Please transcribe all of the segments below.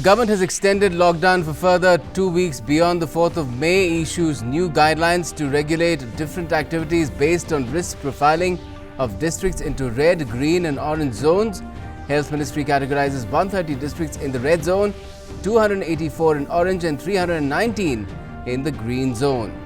government has extended lockdown for further 2 weeks beyond the 4th of May, issues new guidelines to regulate different activities based on risk profiling of districts into red, green and orange zones. Health Ministry categorizes 130 districts in the red zone, 284 in orange and 319 in the green zone.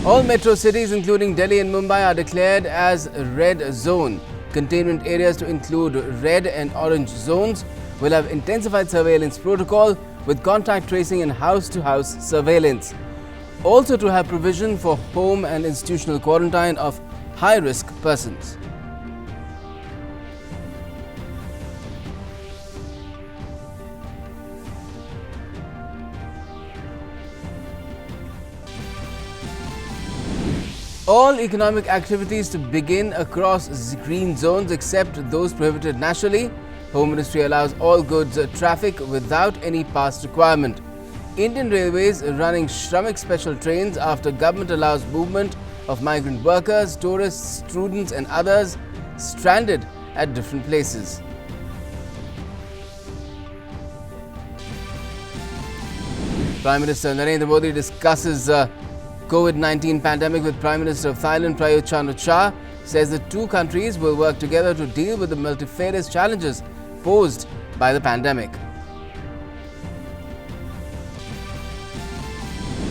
All metro cities including Delhi and Mumbai are declared as red zone. Containment areas to include red and orange zones will have intensified surveillance protocol with contact tracing and house-to-house surveillance. Also to have provision for home and institutional quarantine of high-risk persons. All economic activities to begin across green zones except those prohibited nationally. Home Ministry allows all goods traffic without any pass requirement. Indian Railways running Shramik special trains after government allows movement of migrant workers, tourists, students and others stranded at different places. Prime Minister Narendra Modi discusses COVID-19 pandemic with Prime Minister of Thailand Prayut Chan-o-cha, says the two countries will work together to deal with the multifarious challenges posed by the pandemic.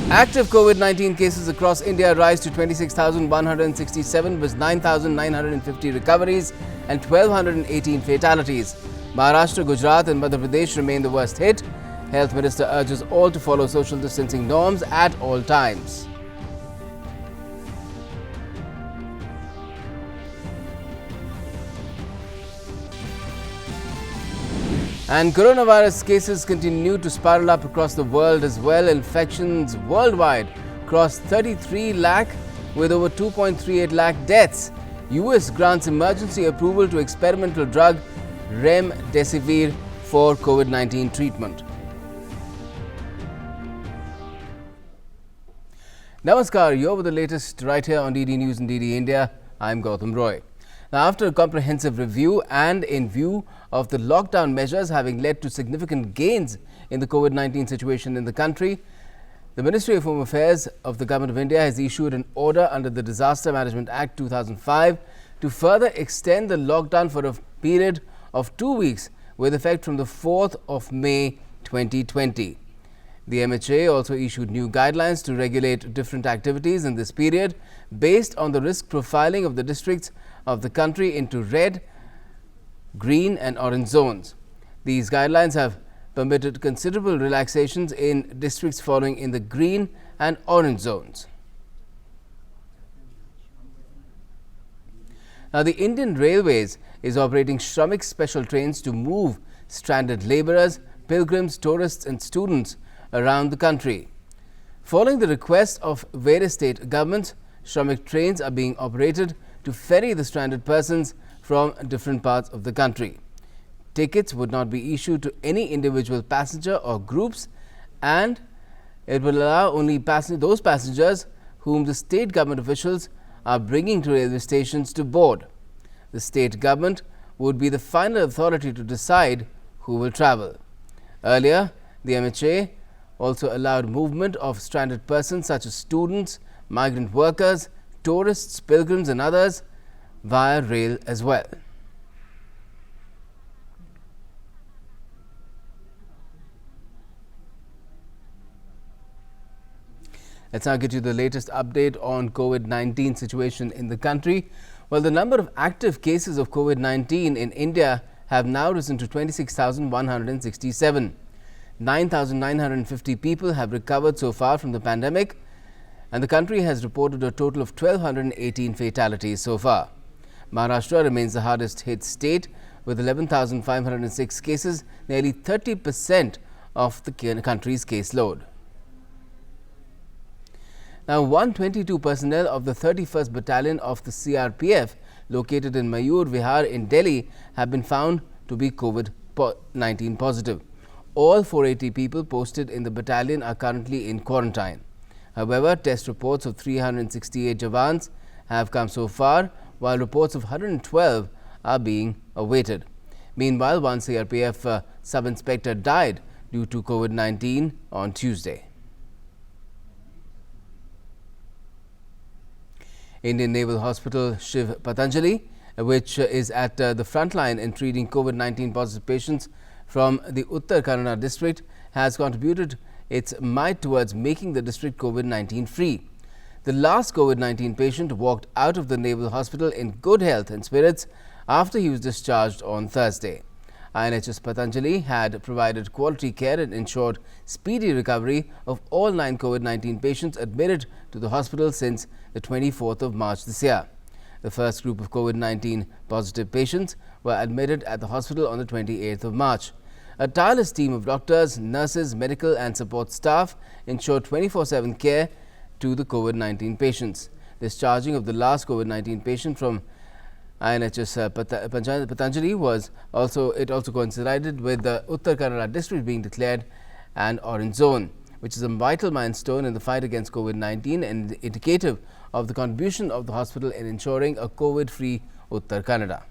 Active COVID-19 cases across India rise to 26,167 with 9,950 recoveries and 1,218 fatalities. Maharashtra, Gujarat and Madhya Pradesh remain the worst hit. Health Minister urges all to follow social distancing norms at all times. And coronavirus cases continue to spiral up across the world as well. Infections worldwide crossed 33 lakh with over 2.38 lakh deaths. US grants emergency approval to experimental drug Remdesivir for COVID-19 treatment. Namaskar, you're with the latest right here on DD News and DD India. I'm Gautam Roy. Now, after a comprehensive review and in view of the lockdown measures having led to significant gains in the COVID-19 situation in the country, the Ministry of Home Affairs of the Government of India has issued an order under the Disaster Management Act 2005 to further extend the lockdown for a period of 2 weeks with effect from the 4th of May 2020. The MHA also issued new guidelines to regulate different activities in this period based on the risk profiling of the districts of the country into red, green and orange zones. These guidelines have permitted considerable relaxations in districts falling in the green and orange zones. Now, the Indian Railways is operating Shramik special trains to move stranded labourers, pilgrims, tourists and students around the country. Following the request of various state governments, Shramik trains are being operated to ferry the stranded persons from different parts of the country. Tickets would not be issued to any individual passenger or groups, and it will allow only those passengers whom the state government officials are bringing to railway stations to board. The state government would be the final authority to decide who will travel. Earlier, the MHA also allowed movement of stranded persons such as students, migrant workers, tourists, pilgrims and others via rail as well. Let's now get you the latest update on COVID-19 situation in the country. Well, the number of active cases of COVID-19 in India have now risen to 26,167. 9,950 people have recovered so far from the pandemic, and the country has reported a total of 1,218 fatalities so far. Maharashtra remains the hardest hit state with 11,506 cases, nearly 30% of the country's caseload. Now, 122 personnel of the 31st Battalion of the CRPF located in Mayur Vihar in Delhi have been found to be COVID-19 positive. All 480 people posted in the battalion are currently in quarantine. However, test reports of 368 Jawans have come so far, while reports of 112 are being awaited. Meanwhile, one CRPF sub-inspector died due to COVID-19 on Tuesday. Indian Naval Hospital Shiv Patanjali, which is at the front line in treating COVID-19 positive patients from the Uttar Kannada district, has contributed its might towards making the district COVID-19 free. The last COVID-19 patient walked out of the Naval Hospital in good health and spirits after he was discharged on Thursday. INHS Patanjali had provided quality care and ensured speedy recovery of all 9 COVID-19 patients admitted to the hospital since the 24th of March this year. The first group of COVID-19 positive patients were admitted at the hospital on the 28th of March. A tireless team of doctors, nurses, medical and support staff ensured 24/7 care to the COVID-19 patients. Discharging of the last COVID-19 patient from INHS Patanjali also coincided with the Uttar Kannada district being declared an orange zone, which is a vital milestone in the fight against COVID-19 and indicative of the contribution of the hospital in ensuring a COVID-free Uttar Kannada.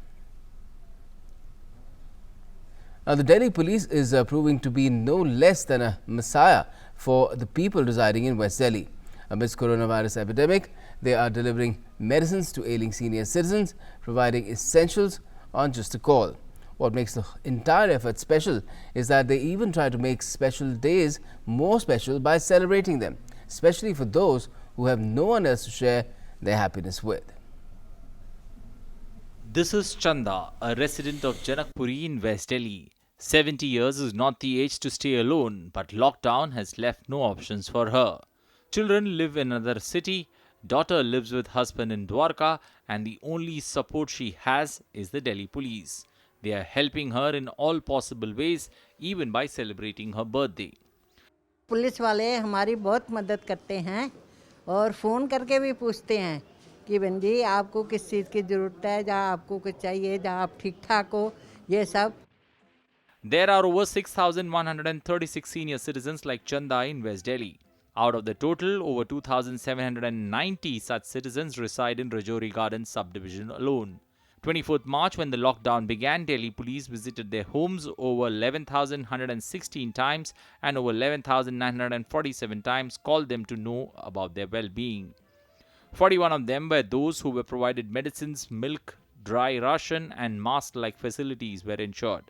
Now, the Delhi police is proving to be no less than a messiah for the people residing in West Delhi. Amidst coronavirus epidemic, they are delivering medicines to ailing senior citizens, providing essentials on just a call. What makes the entire effort special is that they even try to make special days more special by celebrating them, especially for those who have no one else to share their happiness with. This is Chanda, a resident of Janakpuri in West Delhi. 70 years is not the age to stay alone, but lockdown has left no options for her. Children live in another city, daughter lives with husband in Dwarka, and the only support she has is the Delhi police. They are helping her in all possible ways, even by celebrating her birthday. Police वाले हमारी बहुत मदद करते हैं और phone करके भी पूछते हैं कि बहन जी आपको किस चीज़ की ज़रूरत है, जहाँ आपको कुछ चाहिए, जहाँ आप ठीक ठाक हो, ये सब. There are over 6,136 senior citizens like Chanda in West Delhi. Out of the total, over 2,790 such citizens reside in Rajouri Gardens subdivision alone. 24th March, when the lockdown began, Delhi police visited their homes over 11,116 times and over 11,947 times called them to know about their well-being. 41 of them were those who were provided medicines, milk, dry ration and mask-like facilities were ensured.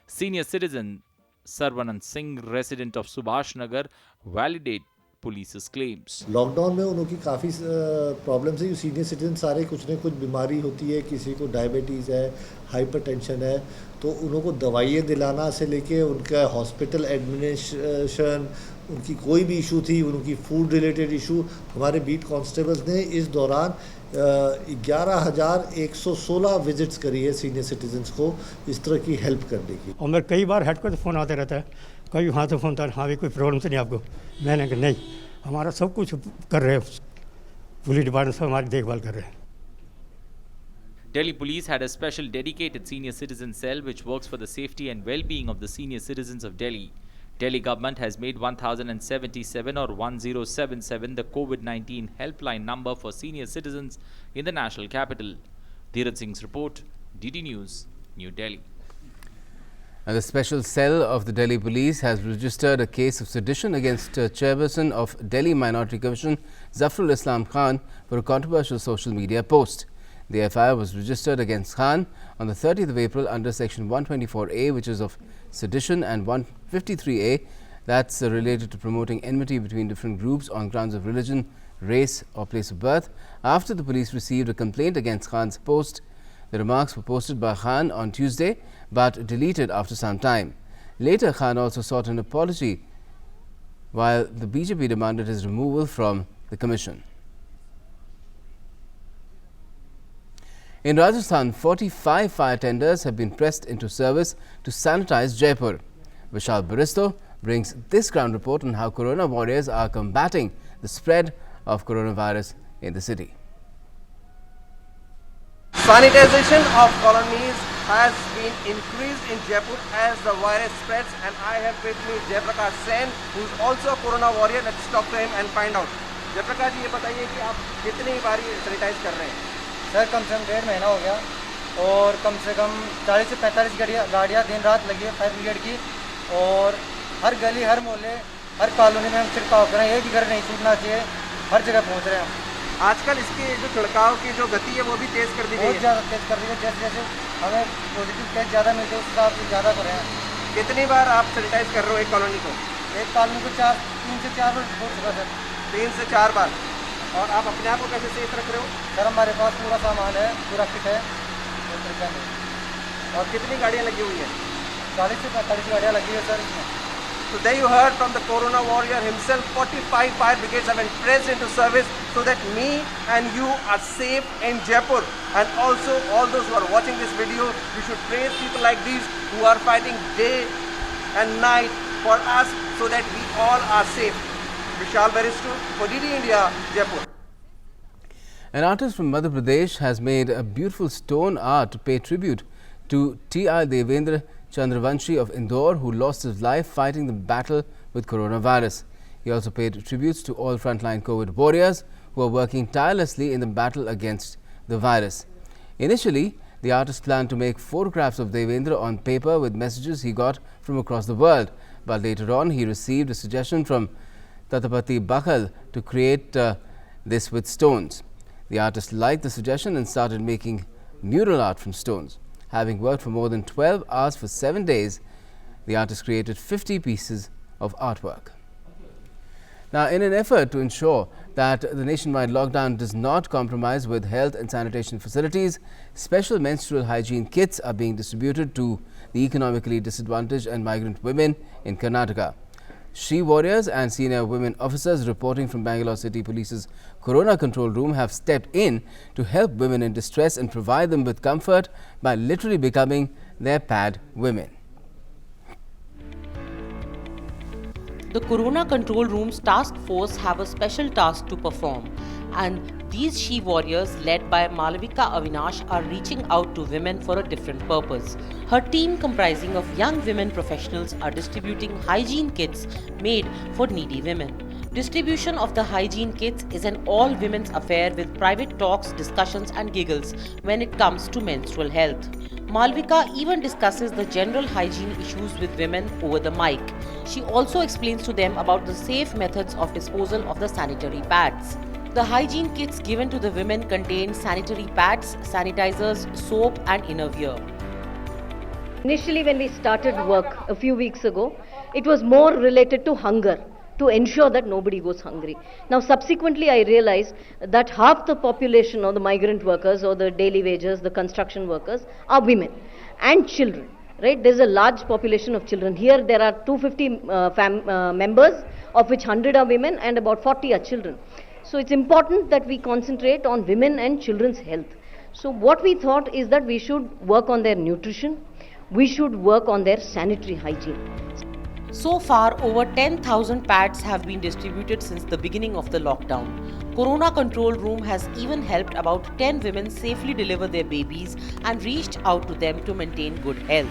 Senior citizen Sarvanand Singh, resident of Subhash Nagar, validated police's claims. Lockdown में उनकी काफ़ी problems है. Senior citizen सारे कुछ न कुछ बीमारी होती है, किसी को डायबिटीज़ है, हाइपरटेंशन है, तो उनको दवाइयाँ दिलाना से लेके उनका हॉस्पिटल एडमिनिस्ट्रेशन, उनकी कोई भी इशू थी, उनकी फूड रिलेटेड इशू, हमारे बीट कांस्टेबल्स ने इस दौरान 11,116 विजिट्स करी है सीनियर सिटीजन्स को इस तरह की हेल्प करने की. और मैं कई बार हेडक्वार्टर फ़ोन आते रहता है, कभी वहाँ से फ़ोन था, हाँ भी कोई प्रॉब्लम तो नहीं आपको. मैंने कहा नहीं, हमारा सब कुछ कर रहे हैं, पुलिस डिपार्टमेंट सब हमारी देखभाल कर रहे हैं. Delhi police had a special dedicated senior citizen cell which works for the safety and well-being of the senior citizens of Delhi. Delhi government has made 1077 or 1077 the COVID-19 helpline number for senior citizens in the national capital. Dheeraj Singh's report, DD News, New Delhi. And the special cell of the Delhi police has registered a case of sedition against chairperson of Delhi Minority Commission, Zafrul Islam Khan, for a controversial social media post. The FIR was registered against Khan on the 30th of April under Section 124A, which is of sedition, and 153A, that's related to promoting enmity between different groups on grounds of religion, race or place of birth. After the police received a complaint against Khan's post, the remarks were posted by Khan on Tuesday but deleted after some time. Later, Khan also sought an apology while the BJP demanded his removal from the commission. In Rajasthan, 45 fire tenders have been pressed into service to sanitize Jaipur. Vishal Baristo brings this ground report on how Corona warriors are combating the spread of coronavirus in the city. Sanitization of colonies has been increased in Jaipur as the virus spreads, and I have with me Jaiprakash Sen, who is also a Corona warrior. Let's talk to him and find out. Jaiprakash जी, ये बताइए कि आप कितनी बारी sanitise कर रहे हैं? Sir कम से कम 1.5 महीना हो गया. और कम से कम 40 से 45 गाड़ियाँ दिन रात लगी है फायर ब्रिगेड की, और हर गली हर मोहल्ले हर कॉलोनी में हम छिड़काव कर रहे हैं। एक भी घर नहीं छूटना चाहिए, हर जगह पहुँच रहे हैं हम। आजकल इसकी जो छिड़काव की जो गति है वो भी तेज़ कर दी गई बहुत है। ज़्यादा तेज़ कर दी है, जैसे जैसे हमें पॉजिटिव केस ज़्यादा मिलते हैं उस हिसाब से ज़्यादा कर रहे हैं। कितनी बार आप सैनिटाइज कर रहे हो एक कॉलोनी को? एक कॉलोनी को 3 से 4 बार हो चुका सर। 3 से 4 बार। और आप अपने आप को कैसे सेफ रख रहे हो? सर हमारे पास पूरा सामान है, पूरा किट है, और कितनी गाड़ियाँ लगी हुई हैं? 40 से 45 गाड़ियाँ लगी है सर इसमें। So there you heard from the Corona warrior himself. 45 fire brigades have been pressed into service so that me and you are safe in Jaipur. And also all those who are watching this video, you should praise people like these who are fighting day and night for us so that we all are safe. Vishal Baristu for DD India, Jaipur. An artist from Madhya Pradesh has made a beautiful stone art to pay tribute to T.R. Devendra Chandravanshi of Indore, who lost his life fighting the battle with coronavirus. He also paid tributes to all frontline COVID warriors who are working tirelessly in the battle against the virus. Initially, the artist planned to make photographs of Devendra on paper with messages he got from across the world, but later on he received a suggestion from Tatapati Bakhal to create this with stones. The artist liked the suggestion and started making mural art from stones. Having worked for more than 12 hours for 7 days, the artist created 50 pieces of artwork. Now, in an effort to ensure that the nationwide lockdown does not compromise with health and sanitation facilities, special menstrual hygiene kits are being distributed to the economically disadvantaged and migrant women in Karnataka. She warriors and senior women officers reporting from Bangalore City Police's Corona Control Room have stepped in to help women in distress and provide them with comfort by literally becoming their pad women. The Corona Control Room's task force have a special task to perform, and these she warriors led by Malavika Avinash are reaching out to women for a different purpose. Her team, comprising of young women professionals, are distributing hygiene kits made for needy women. Distribution of the hygiene kits is an all-women's affair with private talks, discussions and giggles when it comes to menstrual health. Malvika even discusses the general hygiene issues with women over the mic. She also explains to them about the safe methods of disposal of the sanitary pads. The hygiene kits given to the women contain sanitary pads, sanitizers, soap and inner wear. Initially, when we started work a few weeks ago, it was more related to hunger, to ensure that nobody goes hungry. Now, subsequently, I realized that half the population of the migrant workers or the daily wagers, the construction workers, are women and children. Right? There's a large population of children. Here, there are 250 members, of which 100 are women and about 40 are children. So, it's important that we concentrate on women and children's health. So, what we thought is that we should work on their nutrition. We should work on their sanitary hygiene. So far, over 10,000 pads have been distributed since the beginning of the lockdown. Corona Control Room has even helped about 10 women safely deliver their babies and reached out to them to maintain good health.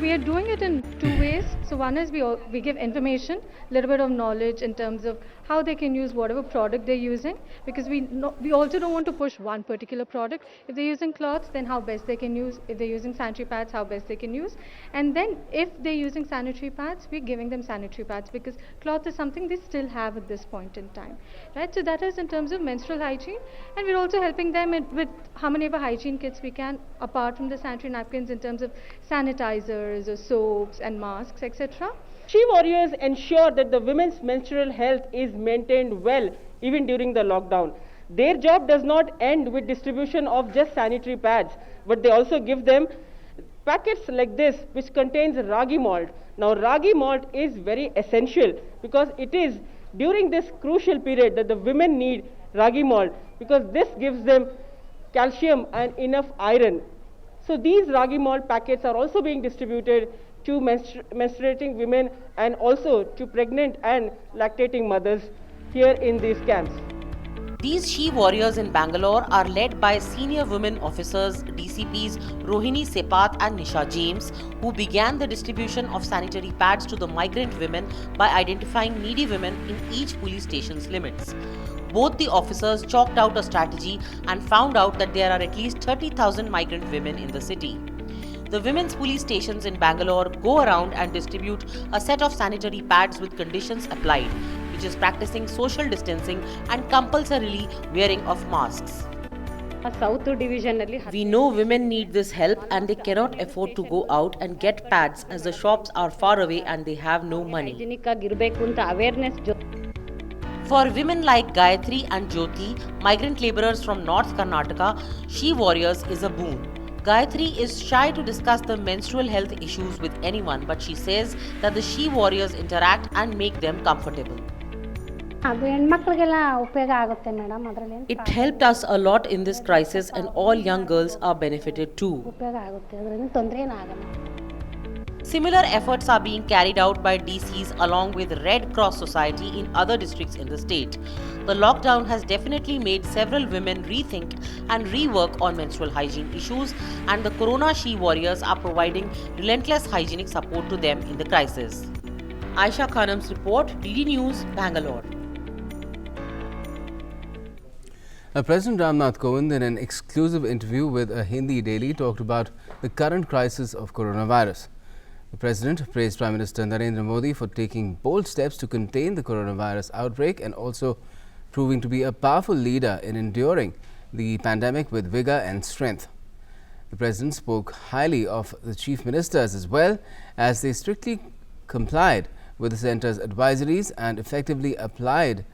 We are doing it in two ways. So one is we give information, a little bit of knowledge in terms of how they can use whatever product they're using, because we also don't want to push one particular product. If they're using cloths, then how best they can use. If they're using sanitary pads, how best they can use. And then if they're using sanitary pads, we're giving them sanitary pads, because cloth is something they still have at this point in time. Right? So that is in terms of menstrual hygiene, and we're also helping them with how many ever hygiene kits we can, apart from the sanitary napkins, in terms of sanitizers, or soaps and masks, etc. She warriors ensure that the women's menstrual health is maintained well even during the lockdown. Their job does not end with distribution of just sanitary pads, but they also give them packets like this which contains ragi malt. Now ragi malt is very essential because it is during this crucial period that the women need ragi malt, because this gives them calcium and enough iron. So these ragi malt packets are also being distributed to menstruating women and also to pregnant and lactating mothers here in these camps. These she warriors in Bangalore are led by senior women officers DCPs Rohini Sepat and Nisha James, who began the distribution of sanitary pads to the migrant women by identifying needy women in each police station's limits. Both the officers chalked out a strategy and found out that there are at least 30,000 migrant women in the city. The women's police stations in Bangalore go around and distribute a set of sanitary pads with conditions applied, which is practicing social distancing and compulsorily wearing of masks. We know women need this help and they cannot afford to go out and get pads as the shops are far away and they have no money. For women like Gayatri and Jyoti, migrant laborers from North Karnataka, She Warriors is a boon. Gayatri is shy to discuss the menstrual health issues with anyone, but she says that the She Warriors interact and make them comfortable. It helped us a lot in this crisis and all young girls are benefited too. Similar efforts are being carried out by DCs along with Red Cross Society in other districts in the state. The lockdown has definitely made several women rethink and rework on menstrual hygiene issues, and the Corona She Warriors are providing relentless hygienic support to them in the crisis. Aisha Khanam's report, DD News, Bangalore. President Ramnath Kovind, in an exclusive interview with a Hindi daily, talked about the current crisis of coronavirus. The President praised Prime Minister Narendra Modi for taking bold steps to contain the coronavirus outbreak and also proving to be a powerful leader in enduring the pandemic with vigor and strength. The President spoke highly of the Chief Ministers as well, as they strictly complied with the Centre's advisories and effectively applied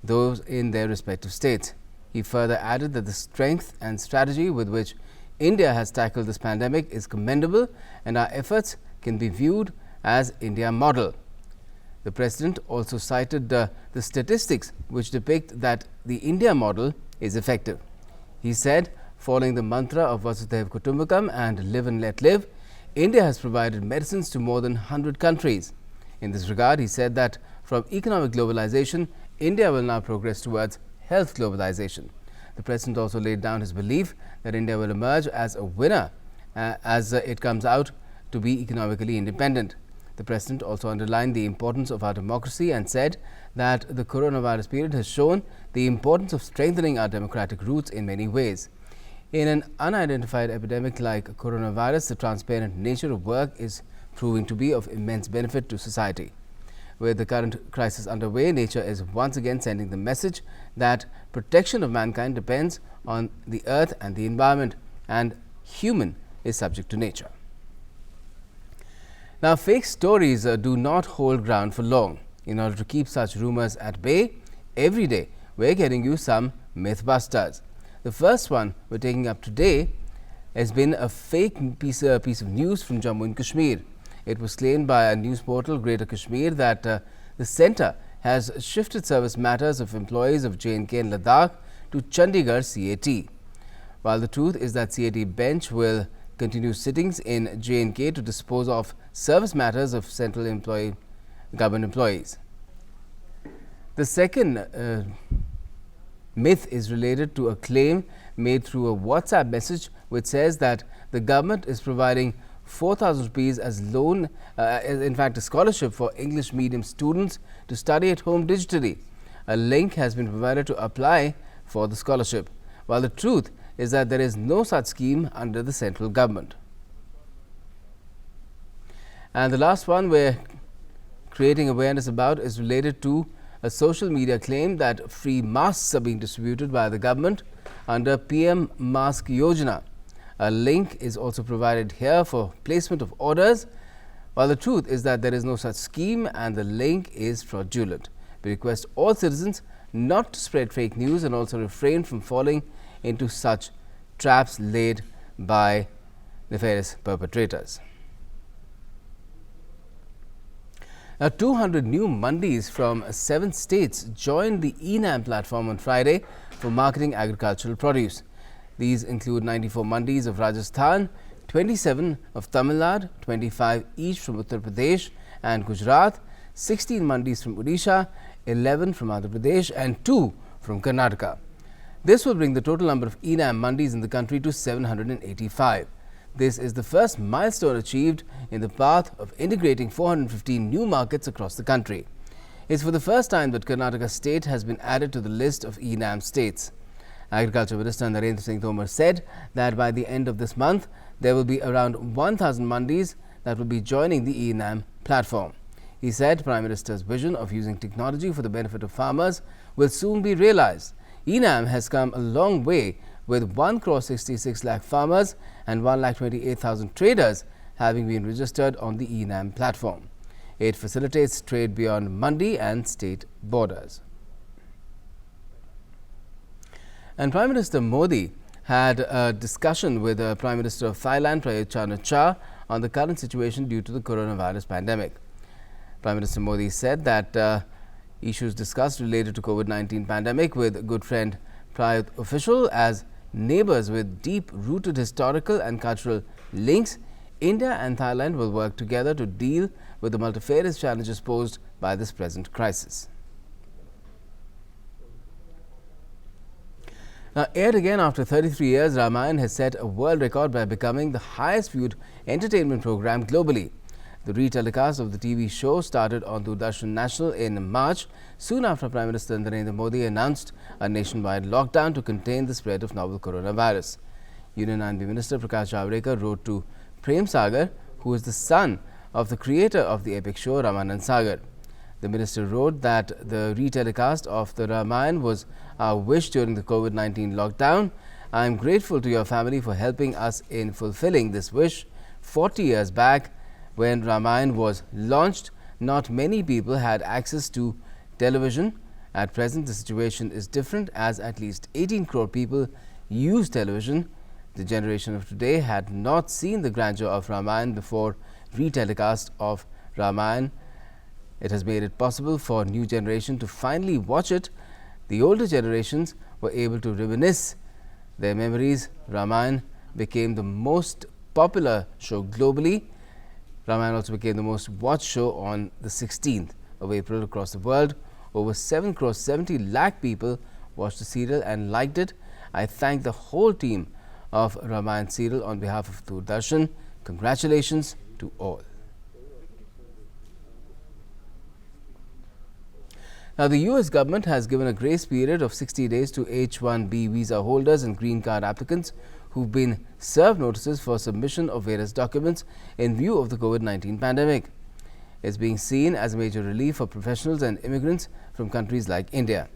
those in their respective states. He further added that the strength and strategy with which India has tackled this pandemic is commendable and our efforts can be viewed as India model. The President also cited the statistics which depict that the India model is effective. He said, following the mantra of Vasudhaiva Kutumbakam and live and let live, India has provided medicines to more than 100 countries. In this regard, he said that from economic globalization, India will now progress towards health globalization. The President also laid down his belief that India will emerge as a winner as it comes out to be economically independent. The President also underlined the importance of our democracy and said that the coronavirus period has shown the importance of strengthening our democratic roots in many ways. In an unidentified epidemic like coronavirus, the transparent nature of work is proving to be of immense benefit to society. With the current crisis underway, nature is once again sending the message that protection of mankind depends on the earth and the environment, and human is subject to nature. Now, fake stories do not hold ground for long. In order to keep such rumors at bay, every day we're getting you some mythbusters. The first one we're taking up today has been a fake piece of news from Jammu and Kashmir. It was claimed by a news portal, Greater Kashmir, that the centre has shifted service matters of employees of J&K and Ladakh to Chandigarh CAT. While the truth is that CAT bench will continue sittings in J&K to dispose of service matters of central government employees. The second myth is related to a claim made through a WhatsApp message which says that the government is providing 4,000 rupees as loan, in fact a scholarship for English medium students to study at home digitally. A link has been provided to apply for the scholarship, while the truth is that there is no such scheme under the central government. And the last one we're creating awareness about is related to a social media claim that free masks are being distributed by the government under PM Mask Yojana. A link is also provided here for placement of orders, while the truth is that there is no such scheme and the link is fraudulent. We request all citizens not to spread fake news and also refrain from falling into such traps laid by nefarious perpetrators. Now, 200 new mandis from 7 states joined the eNAM platform on Friday for marketing agricultural produce. These include 94 mandis of Rajasthan, 27 of Tamil Nadu, 25 each from Uttar Pradesh and Gujarat, 16 mandis from Odisha, 11 from Andhra Pradesh and 2 from Karnataka. This will bring the total number of ENAM mandis in the country to 785. This is the first milestone achieved in the path of integrating 415 new markets across the country. It's for the first time that Karnataka state has been added to the list of ENAM states. Agriculture Minister Narendra Singh Tomar said that by the end of this month, there will be around 1,000 mandis that will be joining the ENAM platform. He said Prime Minister's vision of using technology for the benefit of farmers will soon be realized. ENAM has come a long way, with 1,66 lakh farmers and 1,28,000 traders having been registered on the ENAM platform. It facilitates trade beyond mandi and state borders. And Prime Minister Modi had a discussion with the Prime Minister of Thailand, Prayut Chan-o-cha, on the current situation due to the coronavirus pandemic. Prime Minister Modi said that issues discussed related to COVID-19 pandemic with good friend Prayut official as neighbors with deep-rooted historical and cultural links. India and Thailand will work together to deal with the multifarious challenges posed by this present crisis. Now, aired again after 33 years, Ramayan has set a world record by becoming the highest viewed entertainment program globally. The retelecast of the TV show started on Doordarshan National in March, soon after Prime Minister Narendra Modi announced a nationwide lockdown to contain the spread of novel coronavirus. Union and Minister Prakash Javadekar wrote to Prem Sagar, who is the son of the creator of the epic show Ramanand Sagar. The minister wrote that the retelecast of the Ramayan was our wish during the COVID-19 lockdown. I am grateful to your family for helping us in fulfilling this wish. 40 years back, when Ramayan was launched, not many people had access to television. At present, the situation is different, as at least 18 crore people use television. The generation of today had not seen the grandeur of Ramayan before retelecast of Ramayan. It has made it possible for new generation to finally watch it. The older generations were able to reminisce their memories. Ramayan became the most popular show globally. Ramayan also became the most watched show on the 16th of April across the world. Over 7 crore 70 lakh people watched the serial and liked it. I thank the whole team of Ramayan serial on behalf of Doordarshan. Congratulations to all. Now, the US government has given a grace period of 60 days to H-1B visa holders and green card applicants who've been served notices for submission of various documents in view of the COVID-19 pandemic. It's being seen as a major relief for professionals and immigrants from countries like India.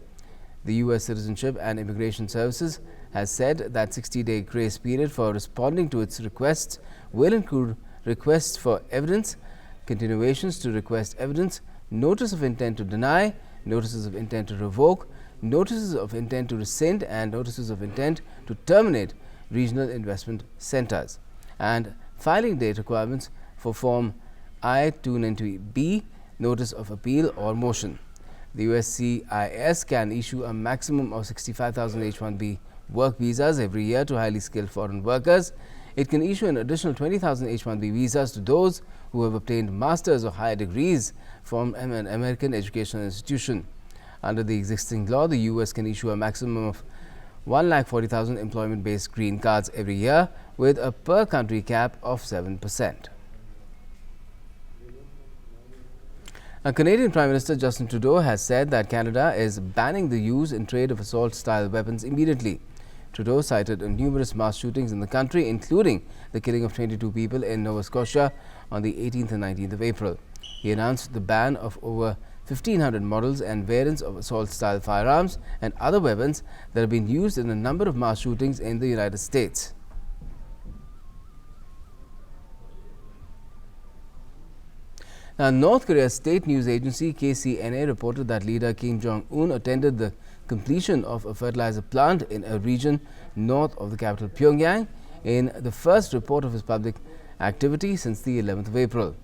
The US Citizenship and Immigration Services has said that 60-day grace period for responding to its requests will include requests for evidence, continuations to request evidence, notice of intent to deny, notices of intent to revoke, notices of intent to rescind, and notices of intent to terminate regional investment centers, and filing date requirements for Form I-290B, notice of appeal or motion. The USCIS can issue a maximum of 65,000 H-1B work visas every year to highly skilled foreign workers. It can issue an additional 20,000 H-1B visas to those who have obtained master's or higher degrees from an American educational institution. Under the existing law, the US can issue a maximum of 1,40,000 employment-based green cards every year with a per-country cap of 7%. Canadian Prime Minister Justin Trudeau has said that Canada is banning the use and trade of assault-style weapons immediately. Trudeau cited numerous mass shootings in the country, including the killing of 22 people in Nova Scotia on the 18th and 19th of April. He announced the ban of over 1,500 models and variants of assault-style firearms and other weapons that have been used in a number of mass shootings in the United States. Now, North Korea's state news agency KCNA reported that leader Kim Jong-un attended the completion of a fertilizer plant in a region north of the capital Pyongyang in the first report of his public activity since the 11th of April.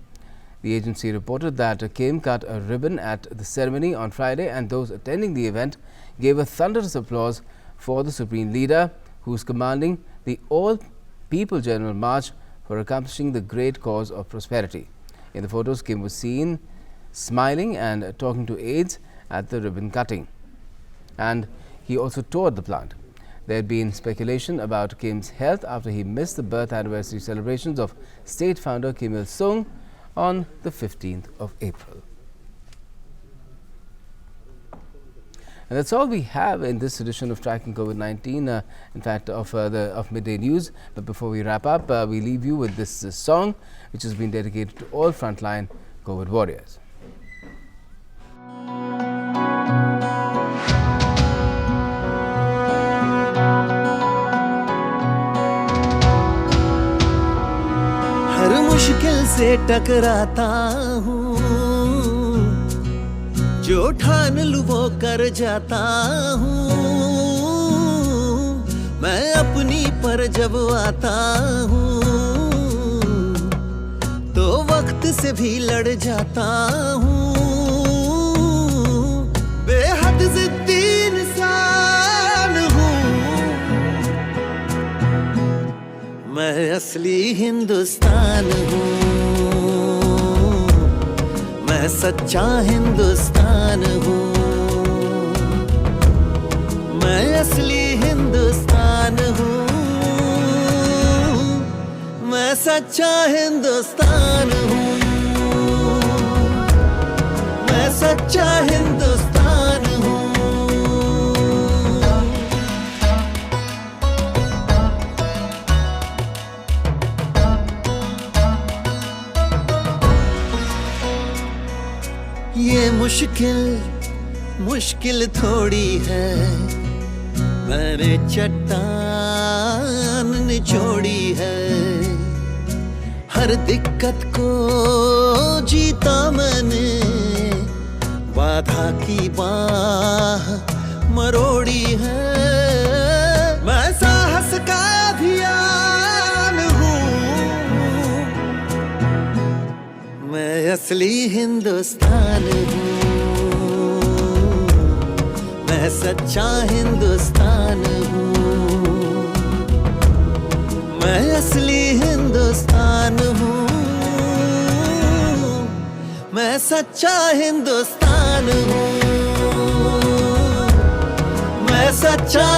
The agency reported that Kim cut a ribbon at the ceremony on Friday, and those attending the event gave a thunderous applause for the supreme leader, who is commanding the All-People General March for accomplishing the great cause of prosperity. In the photos, Kim was seen smiling and talking to aides at the ribbon cutting. And he also toured the plant. There had been speculation about Kim's health after he missed the birth anniversary celebrations of state founder Kim Il-sung on the 15th of April. And that's all we have in this edition of Tracking COVID-19, in fact, of Midday News. But before we wrap up, we leave you with this song, which has been dedicated to all frontline COVID warriors. हर मुश्किल से टकराता हूँ, जो ठान लूं वो कर जाता हूँ। मैं अपनी पर जब आता हूँ, तो वक्त से भी लड़ जाता हूँ। बेहद जिद्दी इंसान हूँ, मैं असली हिंदुस्तान हूँ। मैं सच्चा हिंदुस्तान हूँ, मैं असली हिंदुस्तान हूँ। मैं सच्चा हिंदुस्तान हूँ, मैं सच्चा हिंदुस्तान हूँ। ये मुश्किल थोड़ी है, मैंने चट्टान निचोड़ी है। हर दिक्कत को जीता मैंने, बाधा की बाह मरोड़ी है। मैं साहस का अभियान हूँ, मैं असली हिंदुस्तान हूँ। मैं सच्चा हिंदुस्तान हूँ, मैं असली हिंदुस्तान हूँ। मैं सच्चा हिंदुस्तान हूँ, मैं सच्चा